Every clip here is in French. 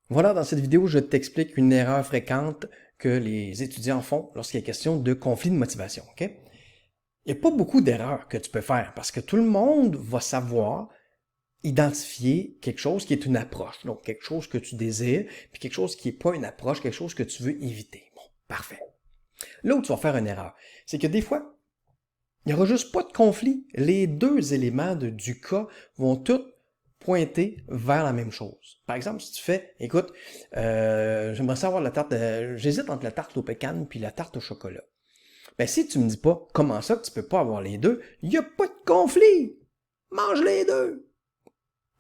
Voilà, dans cette vidéo, je t'explique une erreur fréquente que les étudiants font lorsqu'il est question de conflit de motivation. OK? Il n'y a pas beaucoup d'erreurs que tu peux faire parce que tout le monde va savoir identifier quelque chose qui est une approche. Donc, quelque chose que tu désires, puis quelque chose qui n'est pas une approche, quelque chose que tu veux éviter. Bon, parfait. Là où tu vas faire une erreur, c'est que des fois, il n'y aura juste pas de conflit. Les deux éléments du cas vont tous pointer vers la même chose. Par exemple, si tu fais, écoute, j'aimerais savoir la tarte, j'hésite entre la tarte au pécan puis la tarte au chocolat. Ben si tu me dis pas comment ça que tu peux pas avoir les deux, il n'y a pas de conflit. Mange les deux.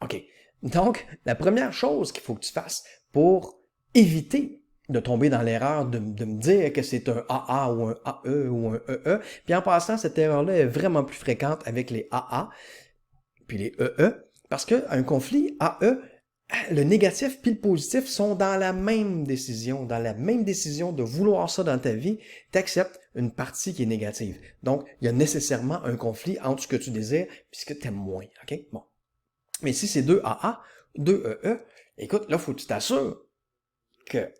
OK. Donc, la première chose qu'il faut que tu fasses pour éviter de tomber dans l'erreur de me dire que c'est un AA ou un AE ou un EE. Puis en passant, cette erreur-là est vraiment plus fréquente avec les AA puis les EE, parce qu'un conflit AE, le négatif puis le positif sont dans la même décision de vouloir ça dans ta vie, tu acceptes une partie qui est négative. Donc, il y a nécessairement un conflit entre ce que tu désires et ce que tu aimes moins. OK? Bon. Mais si c'est deux AA, deux EE, écoute, là, il faut que tu t'assures que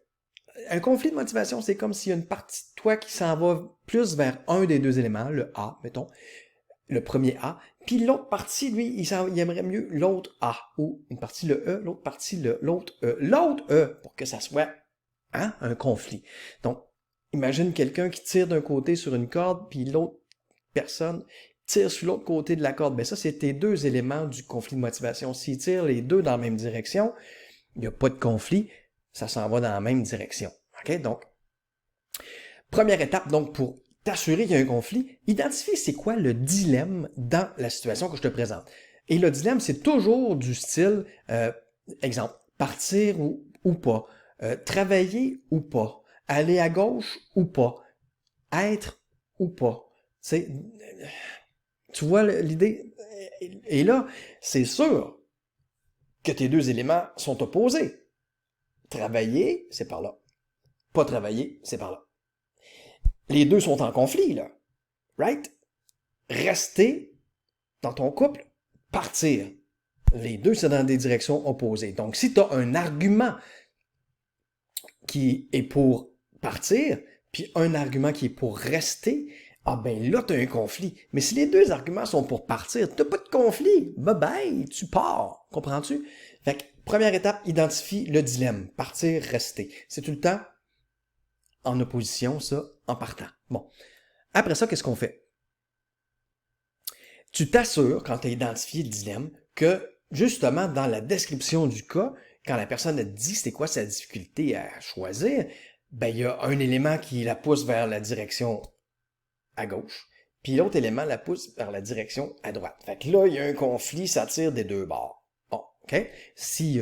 un conflit de motivation, c'est comme s'il y a une partie de toi qui s'en va plus vers un des deux éléments, le A, mettons, le premier A, puis l'autre partie, lui, il aimerait mieux l'autre A, ou une partie le E, l'autre partie l'autre E. L'autre E, pour que ça soit un conflit. Donc, imagine quelqu'un qui tire d'un côté sur une corde, puis l'autre personne tire sur l'autre côté de la corde. Ben ça, c'est tes deux éléments du conflit de motivation. S'ils tirent les deux dans la même direction, il n'y a pas de conflit, ça s'en va dans la même direction. OK? Donc, première étape, donc, pour t'assurer qu'il y a un conflit, identifie c'est quoi le dilemme dans la situation que je te présente. Et le dilemme, c'est toujours du style, exemple, partir ou pas, travailler ou pas, aller à gauche ou pas, être ou pas. C'est, tu vois l'idée? Et là, c'est sûr que tes deux éléments sont opposés. Travailler, c'est par là. Pas travailler, c'est par là. Les deux sont en conflit, là. Right? Rester dans ton couple, partir. Les deux, c'est dans des directions opposées. Donc, si tu as un argument qui est pour partir, puis un argument qui est pour rester, ah ben là, tu as un conflit. Mais si les deux arguments sont pour partir, tu n'as pas de conflit. Bye bye, tu pars. Comprends-tu? Fait que, première étape, identifie le dilemme. Partir, rester. C'est tout le temps en opposition, ça, en partant. Bon. Après ça, qu'est-ce qu'on fait? Tu t'assures, quand tu as identifié le dilemme, que justement dans la description du cas, quand la personne a dit c'est quoi sa difficulté à choisir, ben il y a un élément qui la pousse vers la direction à gauche, puis l'autre élément la pousse vers la direction à droite. Fait que là, il y a un conflit, ça tire des deux bords. Bon, OK? Si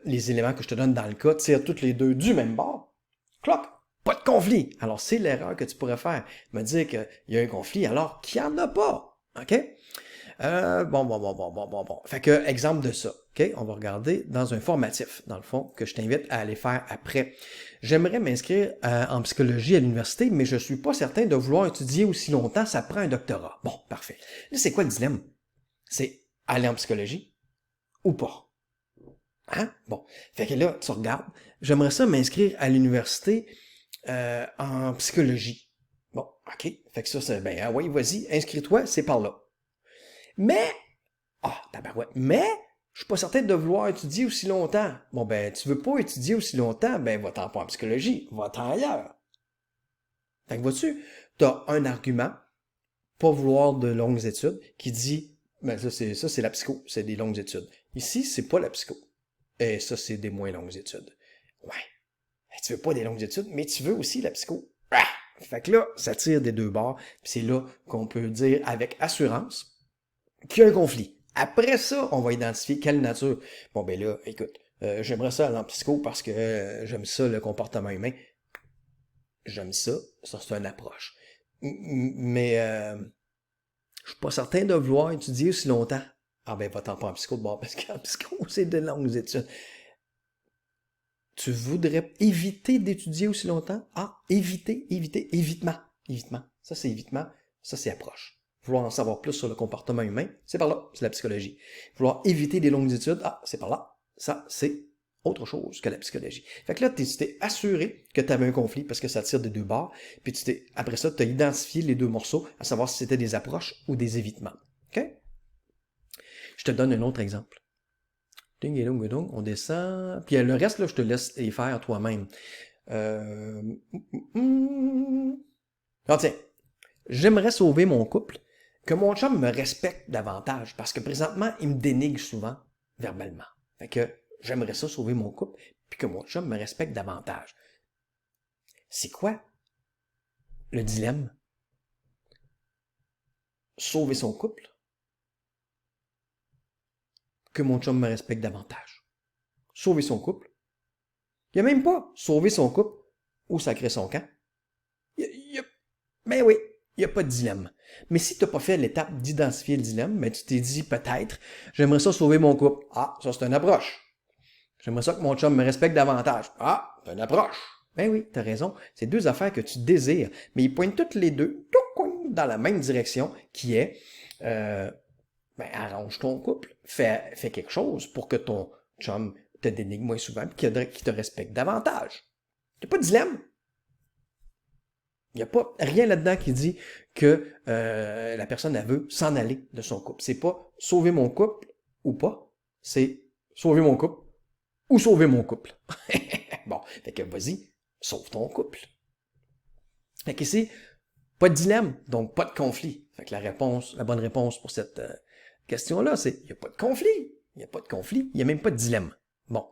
les éléments que je te donne dans le cas tirent tous les deux du même bord, cloc, pas de conflit. Alors, c'est l'erreur que tu pourrais faire. Me dire qu'il y a un conflit alors qu'il n'y en a pas. OK? Bon. Fait que, exemple de ça, OK? On va regarder dans un formatif, dans le fond, que je t'invite à aller faire après. J'aimerais m'inscrire en psychologie à l'université, mais je suis pas certain de vouloir étudier aussi longtemps, ça prend un doctorat. Bon, parfait. Là, c'est quoi le dilemme? C'est aller en psychologie ou pas? Hein? Bon. Fait que là, tu regardes. J'aimerais ça m'inscrire à l'université en psychologie. Bon, OK. Fait que ça, c'est, ben, ah oui, vas-y, inscris-toi, c'est par là. Mais, tabarouette, mais, je suis pas certain de vouloir étudier aussi longtemps. Bon, ben, tu veux pas étudier aussi longtemps, ben, va-t'en pas en psychologie, va-t'en ailleurs. Fait que vois-tu, t'as un argument, pas vouloir de longues études, qui dit, ben, ça, c'est la psycho, c'est des longues études. Ici, c'est pas la psycho. Et ça, c'est des moins longues études. Ouais. Tu veux pas des longues études, mais tu veux aussi la psycho. Ah! Fait que là, ça tire des deux bords, puis c'est là qu'on peut dire avec assurance qu'il y a un conflit. Après ça, on va identifier quelle nature. Bon, ben là, écoute, j'aimerais ça aller en psycho parce que j'aime ça, le comportement humain. J'aime ça, ça c'est une approche. Mais je suis pas certain de vouloir étudier aussi longtemps. Ah ben, va-t'en pas en psycho de bord, parce qu'en psycho, c'est de longues études. Tu voudrais éviter d'étudier aussi longtemps? Ah, évitement. Évitement. Ça, c'est évitement. Ça, c'est approche. Vouloir en savoir plus sur le comportement humain, c'est par là, c'est la psychologie. Vouloir éviter des longues études, ah, c'est par là. Ça, c'est autre chose que la psychologie. Fait que là, tu t'es assuré que tu avais un conflit parce que ça tire des deux bords, puis après ça, tu as identifié les deux morceaux, à savoir si c'était des approches ou des évitements. OK? Je te donne un autre exemple. On descend, puis le reste, là, je te laisse les faire toi-même. Ah, tiens, j'aimerais sauver mon couple, que mon chum me respecte davantage, parce que présentement, il me dénigre souvent verbalement. Fait que j'aimerais ça sauver mon couple, puis que mon chum me respecte davantage. C'est quoi le dilemme? Sauver son couple, que mon chum me respecte davantage. Sauver son couple. Il n'y a même pas sauver son couple ou sacrer son camp. Ben oui, il n'y a pas de dilemme. Mais si tu n'as pas fait l'étape d'identifier le dilemme, ben tu t'es dit peut-être, j'aimerais ça sauver mon couple. Ah, ça c'est une approche. J'aimerais ça que mon chum me respecte davantage. Ah, c'est une approche. Ben oui, tu as raison. C'est deux affaires que tu désires, mais ils pointent toutes les deux dans la même direction qui est arrange ton couple. Fais quelque chose pour que ton chum te dénigre moins souvent et qu'il te respecte davantage. Il n'y a pas de dilemme. Il n'y a pas rien là-dedans qui dit que la personne elle veut s'en aller de son couple. C'est pas sauver mon couple ou pas, c'est sauver mon couple ou sauver mon couple. Bon, fait que vas-y, sauve ton couple. Fait qu'ici, pas de dilemme, donc pas de conflit. Fait que la bonne réponse pour cette question-là, c'est il n'y a pas de conflit. Il n'y a pas de conflit, il n'y a même pas de dilemme. Bon.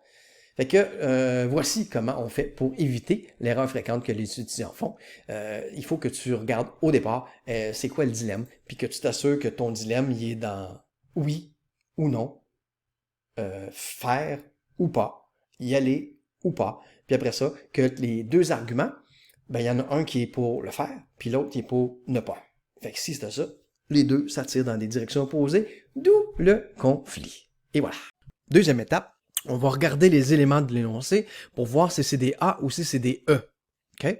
Fait que voici comment on fait pour éviter l'erreur fréquente que les étudiants font. Il faut que tu regardes au départ c'est quoi le dilemme, puis que tu t'assures que ton dilemme il est dans oui ou non, faire ou pas, y aller ou pas. Puis après ça, que les deux arguments, ben il y en a un qui est pour le faire, puis l'autre qui est pour ne pas. Fait que si c'est ça, les deux s'attirent dans des directions opposées, d'où le conflit. Et voilà. Deuxième étape, on va regarder les éléments de l'énoncé pour voir si c'est des A ou si c'est des E. OK?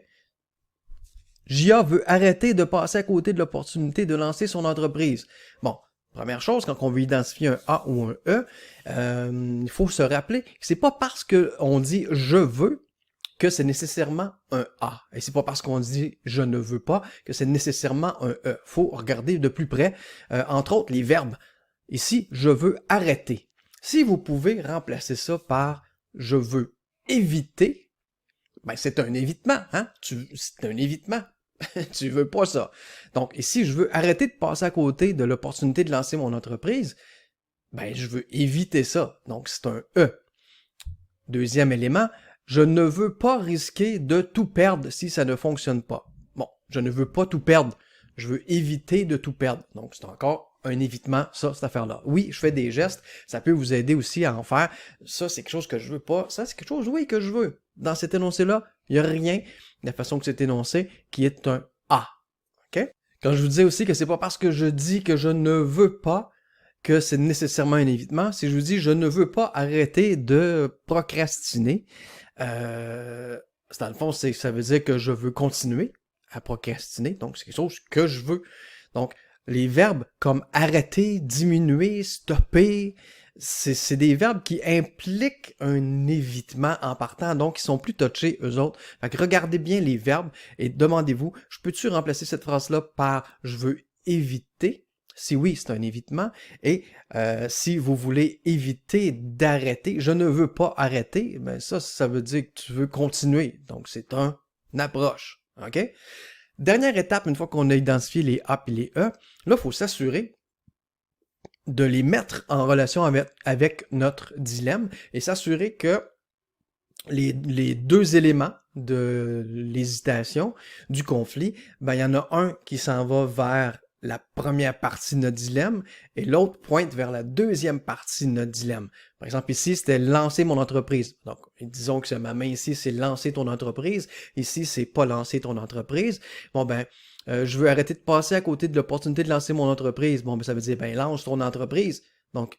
J.A. veut arrêter de passer à côté de l'opportunité de lancer son entreprise. Bon, première chose, quand on veut identifier un A ou un E, il faut se rappeler que c'est pas parce qu'on dit « je veux » que c'est nécessairement un A. Et c'est pas parce qu'on dit « je ne veux pas » que c'est nécessairement un E. Faut regarder de plus près, entre autres, les verbes. Ici, « je veux arrêter ». Si vous pouvez remplacer ça par « je veux éviter », ben c'est un évitement, hein? C'est un évitement. Tu veux pas ça. Donc, ici, je veux arrêter de passer à côté de l'opportunité de lancer mon entreprise, ben je veux éviter ça. Donc, c'est un E. Deuxième élément, je ne veux pas risquer de tout perdre si ça ne fonctionne pas. Bon, je ne veux pas tout perdre. Je veux éviter de tout perdre. Donc, c'est encore un évitement, ça, cette affaire-là. Oui, je fais des gestes, ça peut vous aider aussi à en faire. Ça, c'est quelque chose que je veux pas. Ça, c'est quelque chose, oui, que je veux. Dans cet énoncé-là, il n'y a rien de la façon que c'est énoncé qui est un A. OK? Quand je vous disais aussi que c'est pas parce que je dis que je ne veux pas que c'est nécessairement un évitement. Si je vous dis je ne veux pas arrêter de procrastiner, dans le fond, ça veut dire que je veux continuer à procrastiner. Donc, c'est quelque chose que je veux. Donc, les verbes comme arrêter, diminuer, stopper, c'est des verbes qui impliquent un évitement en partant, donc ils sont plus touchés, eux autres. Fait que regardez bien les verbes et demandez-vous, je peux-tu remplacer cette phrase-là par « je veux éviter » ? Si oui, c'est un évitement. Et si vous voulez éviter d'arrêter, je ne veux pas arrêter, ben ça veut dire que tu veux continuer. Donc, c'est une approche. OK? Dernière étape, une fois qu'on a identifié les A et les E, là, il faut s'assurer de les mettre en relation avec notre dilemme et s'assurer que les deux éléments de l'hésitation, du conflit, ben, il y en a un qui s'en va vers la première partie de notre dilemme et l'autre pointe vers la deuxième partie de notre dilemme. Par exemple, ici, c'était lancer mon entreprise. Donc, disons que ma main ici, c'est lancer ton entreprise. Ici, c'est pas lancer ton entreprise. Bon, ben, je veux arrêter de passer à côté de l'opportunité de lancer mon entreprise. Bon, ben, ça veut dire, ben, lance ton entreprise. Donc,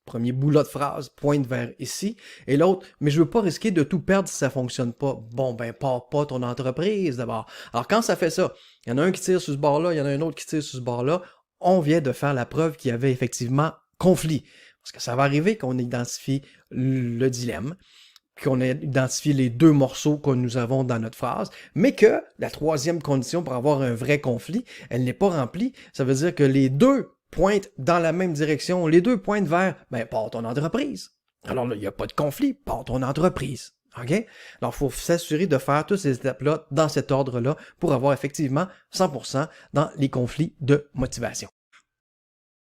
premier bout-là de phrase pointe vers ici. Et l'autre, mais je veux pas risquer de tout perdre si ça fonctionne pas. Bon, ben, pars pas ton entreprise d'abord. Alors, quand ça fait ça, il y en a un qui tire sur ce bord-là, il y en a un autre qui tire sur ce bord-là, on vient de faire la preuve qu'il y avait effectivement conflit. Parce que ça va arriver qu'on identifie le dilemme, qu'on ait identifié les deux morceaux que nous avons dans notre phrase, mais que la troisième condition pour avoir un vrai conflit, elle n'est pas remplie. Ça veut dire que les deux pointent dans la même direction, les deux pointent vers, pars ton entreprise. Alors là, il n'y a pas de conflit, pars ton entreprise. OK? Alors, il faut s'assurer de faire toutes ces étapes-là dans cet ordre-là pour avoir effectivement 100% dans les conflits de motivation.